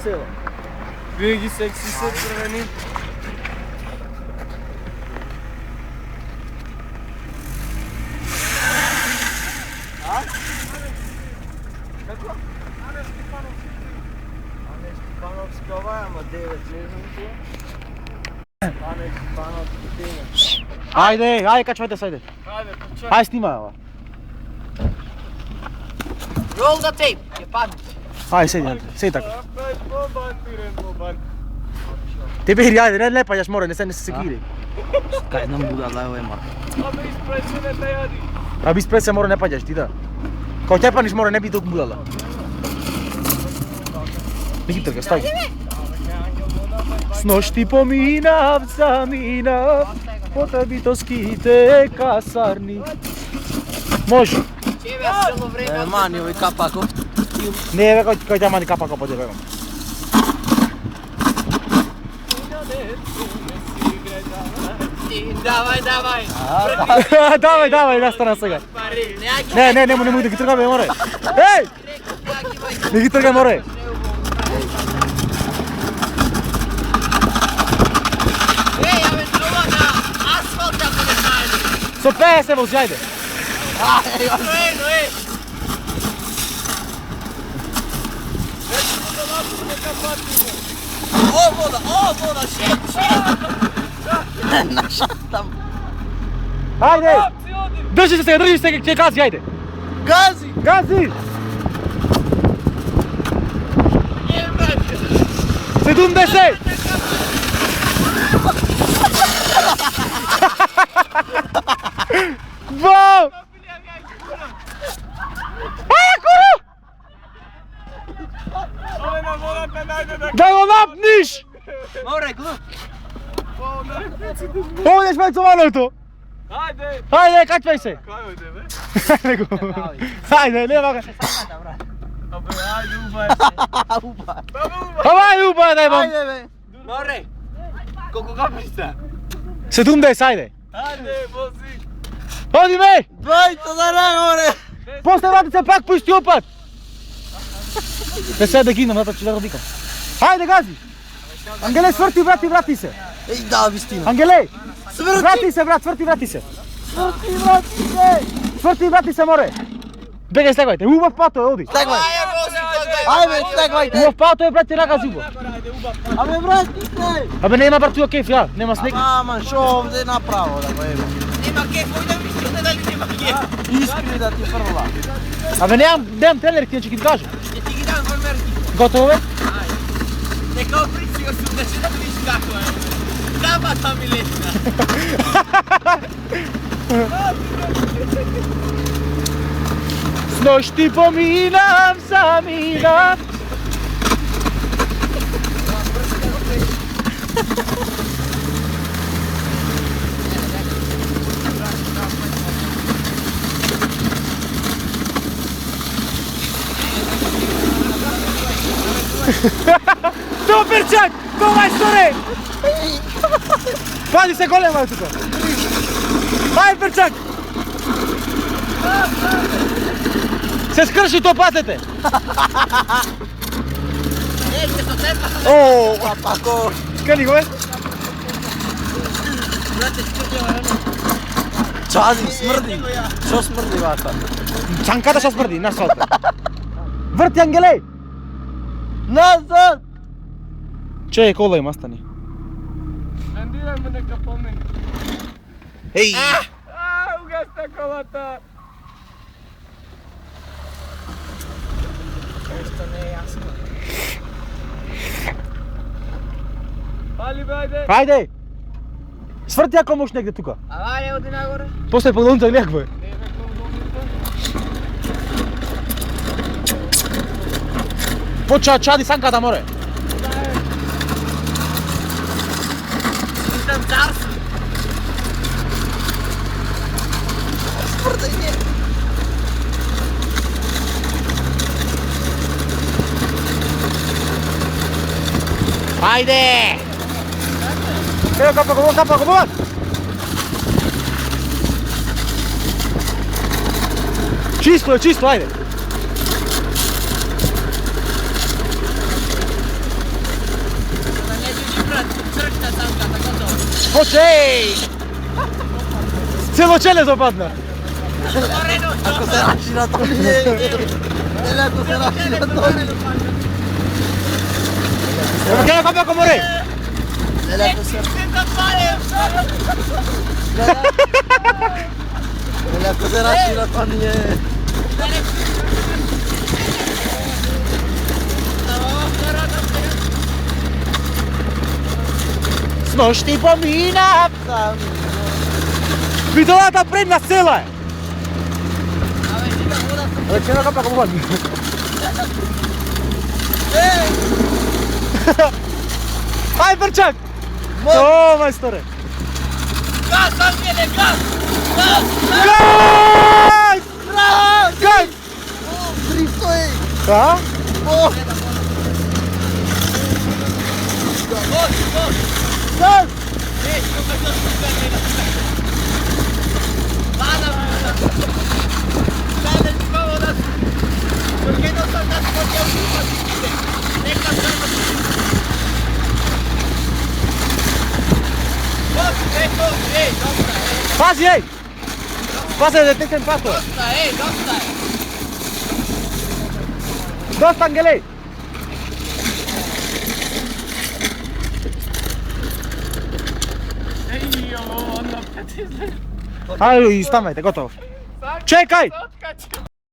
Село. Винаги секси се црвени. Како? Ане Степановски ова, ама 9, не знам што. Ане Степановски 9. Ајде, качвајте се, ајде. Ајде, почај. Ајде, снимај ова. Roll the tape, ќе падне. Ајде, седи така. Ај, побан, Мирен, побан. Те бери, ајде, не паѓаш море, не се кири. Кај знам будала, ево е марка. Абе, испречене да јади. А би спред се море не паѓаш ти, да. Као ќе паниш море не би толку будала. Не ги трга, стај. С ношти поминав, заминав, по табитоските касарни. Може. Тебе цело време. Мани овој капако. Не, бе, кој ќе мани капако по тебе. Давај. Давај, настана сега. Не, немој да ги тргаме море. Еј! Не ги тргај море. Со 50 вози, ајде. О, вода, шет. Нашатам. Ајде! Држи се сега, ќе гази, ајде. Гази. 70! Бау! Ајде, куру! Абе, на водата најде да... Да го напниш! Море, глуп. Овде сме цованото! Ајде, качвај се! Кај ојде, бе? Ајде, нема... Абе, ајде, убај. Ајде, убај, дај бам! Ајде, бе. Море. Колку капишта? 70, ајде! Ајде, вози. Оди ме! Двајца за ран, море. После врати се пак по истиот пат! Не сега да гинам, затоа ќе да родикам. Ајде, гази! Ангеле, сврти се! Еј, да, вистина. Ангеле! Сврти! Врати се, брат, сврти се! Сврти се, море! Бегај, стегвајте, убав пато е, оди! Стегвај. Ајде, стегвајте. Убав пато е, брат, ти рака зубо! Абе, врати се. Абе, нема, брат, туја кеф, ја, нема снег. Мама, шо овде направо да го ево. Нема кеф, ојде ми се дали нема кеф. Искри да ти фрла. Абе, немам тренерки, ќе ги кажам. Ќе ти ги дам фармерки. Готово бе? Нека оприци го су, да видиш како е. Кабата ми лесна. С нощи поминав, заминав. Топерчак! Кој сторе? Пади се голема е тука. Ај, перчак! Се скрши то патете. О, Папако. скани го е? Чази, смрди. Шо смрди вака? Чанката што смрди, на сот. Врти, Ангеле! Назад! Че кола има, стани. Бендирам ме нека помени. Еј! Угаста колата. Ешто не е јасно. Пали бе, ајде. Ајде! Сврти ако можеш негде тука. Аваје, оди нагоре. После подолните леко е. Поча чади санката море. Там царство. Спрдај не. Ајде! Ево капа го, Чисто, ајде. Hoće, ej! Cijelo čele zapadne. Ako se rašira to nije. Ele ako se rašira to nije. Evo kada kopja komore. Ele ako se Ele ako se rašira to nije. Snošti pomina. Vidolata predna sela je. Evo kada kopja komore. Aj Brčak! O, majstore! Gaz, Angele, gaz! Gaz! Gaz! Bravo! Gaz! Drifto je! Da? Gaz! Pazi, ej! Pazi da detecte impactul! Dosta, Angelei! Hai, stamajte, gotovo! Čekaj!